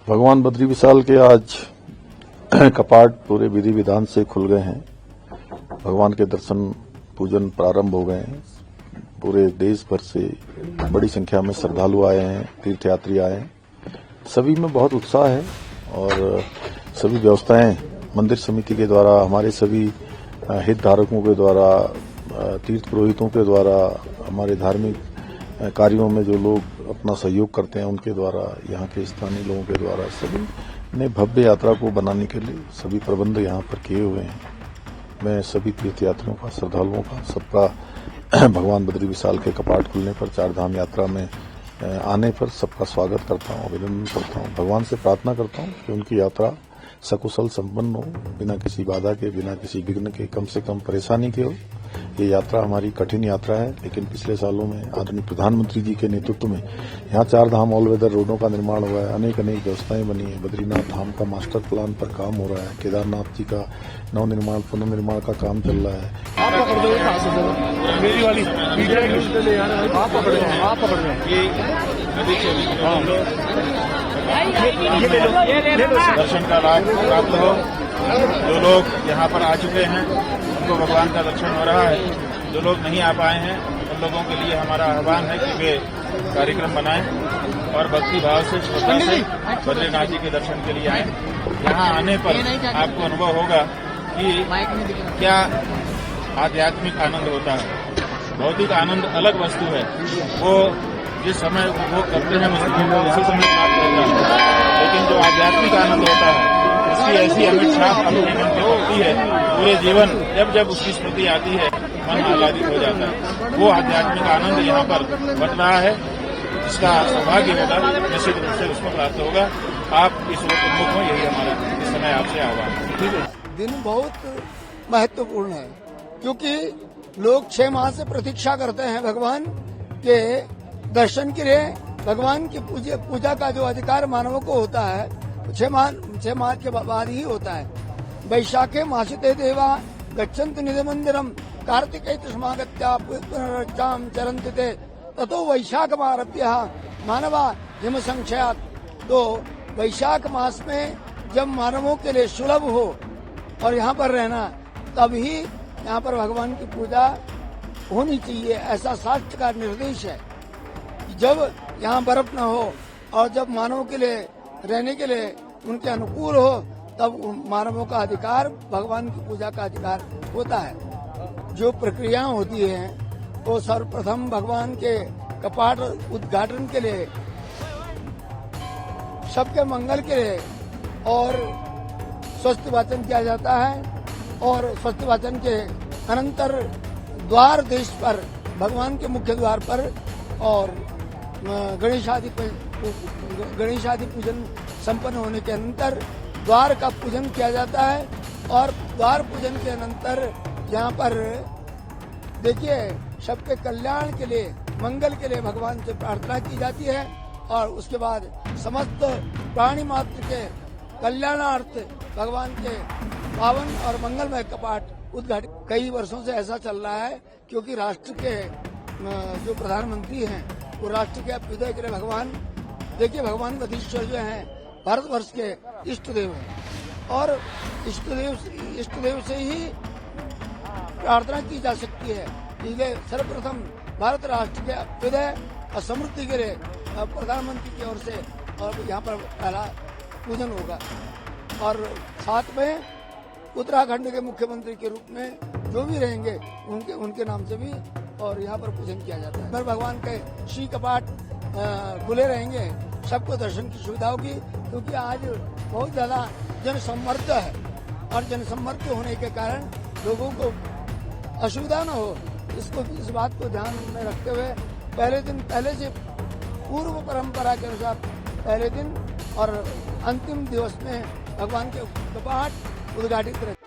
भगवान बद्री विशाल के आज कपाट पूरे विधि विधान से खुल गए हैं। भगवान के दर्शन पूजन प्रारंभ हो गए हैं। पूरे देश भर से बड़ी संख्या में श्रद्धालु आए हैं, तीर्थयात्री आए हैं। सभी में बहुत उत्साह है और सभी व्यवस्थाएं मंदिर समिति के द्वारा, हमारे सभी हितधारकों के द्वारा, तीर्थ पुरोहितों के द्वारा, हमारे धार्मिक कार्यों में जो लोग अपना सहयोग करते हैं उनके द्वारा, यहाँ के स्थानीय लोगों के द्वारा सभी ने भव्य यात्रा को बनाने के लिए सभी प्रबंध यहाँ पर किए हुए हैं। मैं सभी तीर्थयात्रियों का, श्रद्धालुओं का, सबका भगवान बद्री विशाल के कपाट खुलने पर, चारधाम यात्रा में आने पर सबका स्वागत करता हूँ, अभिनंदन करता हूँ। भगवान से प्रार्थना करता हूँ कि उनकी यात्रा सकुशल संपन्न हो, बिना किसी बाधा के, बिना किसी विघ्न के, कम से कम परेशानी के हो। ये यात्रा हमारी कठिन यात्रा है, लेकिन पिछले सालों में आदरणीय प्रधानमंत्री जी के नेतृत्व में यहाँ चारधाम ऑल वेदर रोडों का निर्माण हुआ है, अनेक व्यवस्थाएं बनी है। बद्रीनाथ धाम का मास्टर प्लान पर काम हो रहा है, केदारनाथ जी का नवनिर्माण, पुनर्निर्माण का काम चल रहा है। दर्शन का लाभ प्राप्त हो। जो लोग यहाँ पर आ चुके हैं उनको भगवान का दर्शन हो रहा है। जो लोग नहीं आ पाए हैं उन लोगों के लिए हमारा आह्वान है कि वे कार्यक्रम बनाएं और भक्ति भाव से, श्रद्धा से बद्रीनाथ जी के दर्शन के लिए आएं। यहाँ आने पर आपको अनुभव होगा कि क्या आध्यात्मिक आनंद होता है। भौतिक आनंद अलग वस्तु है, वो जिस समय उपभोग करते हैं उसी समय प्राप्त होता है, लेकिन जो आध्यात्मिक आनंद होता है उसकी ऐसी अमिट छाप अपने मन पे होती है, पूरे जीवन जब जब उसकी स्मृति आती है मन आह्लादित हो जाता है। वो आध्यात्मिक आनंद यहाँ पर बन रहा है, इसका सौभाग्य होगा, निश्चित रूप से उसको प्राप्त होगा। आप इस ओर उन्मुख हो, यही हमारा इस समय आपसे आह्वान है। दिन बहुत महत्वपूर्ण है क्योंकि लोग 6 माह से प्रतीक्षा करते हैं भगवान के दर्शन के लिए। भगवान की पूजा का जो अधिकार मानवों को होता है 6 माह के बाद ही होता है। वैशाखे मासिते देवा गच्छन्ति निज मंदिरम कार्तिके समागत्या पुनरच्चाम चरन्ति ते ततो वैशाखमारभ्य मानवा हिम संशयात। तो वैशाख मास में जब मानवों के लिए सुलभ हो और यहाँ पर रहना, तभी यहाँ पर भगवान की पूजा होनी चाहिए, ऐसा शास्त्र का निर्देश है। जब यहाँ बर्फ न हो और जब मानवों के लिए रहने के लिए उनके अनुकूल हो, तब मानवों का अधिकार, भगवान की पूजा का अधिकार होता है। जो प्रक्रियाएं होती हैं वो सर्वप्रथम भगवान के कपाट उद्घाटन के लिए, सबके मंगल के लिए और स्वस्ति वाचन किया जाता है। और स्वस्ति वाचन के अनंतर द्वार देश पर, भगवान के मुख्य द्वार पर और गणेशादि पूजन संपन्न होने के अनंतर द्वार का पूजन किया जाता है। और द्वार पूजन के अनंतर यहाँ पर देखिए सबके कल्याण के लिए, मंगल के लिए भगवान से प्रार्थना की जाती है और उसके बाद समस्त प्राणी मात्र के कल्याणार्थ भगवान के पावन और मंगलमय कपाट उद्घाटित। कई वर्षों से ऐसा चल रहा है क्योंकि राष्ट्र के जो प्रधानमंत्री हैं वो राष्ट्र के अभ्युदय के लिए भगवान, देखिए भगवान बद्रीश्वर जो हैं भारतवर्ष के इष्ट देव हैं और इष्ट देव से ही प्रार्थना की जा सकती है। इसलिए सर्वप्रथम भारत राष्ट्र के अभ्युदय और समृद्धि के लिए प्रधानमंत्री की ओर से और यहाँ पर पहला पूजन होगा। और साथ में उत्तराखंड के मुख्यमंत्री के रूप में जो भी रहेंगे उनके नाम से भी और यहाँ पर पूजन किया जाता है। फिर भगवान के श्री कपाट खुले रहेंगे, सबको दर्शन की सुविधा होगी क्योंकि आज बहुत ज्यादा जनसम्मर्द है और जनसम्मर्द होने के कारण लोगों को असुविधा न हो, इस बात को ध्यान में रखते हुए पहले से पूर्व परंपरा के अनुसार पहले दिन और अंतिम दिवस में भगवान के कपाट उद्घाटित रहे।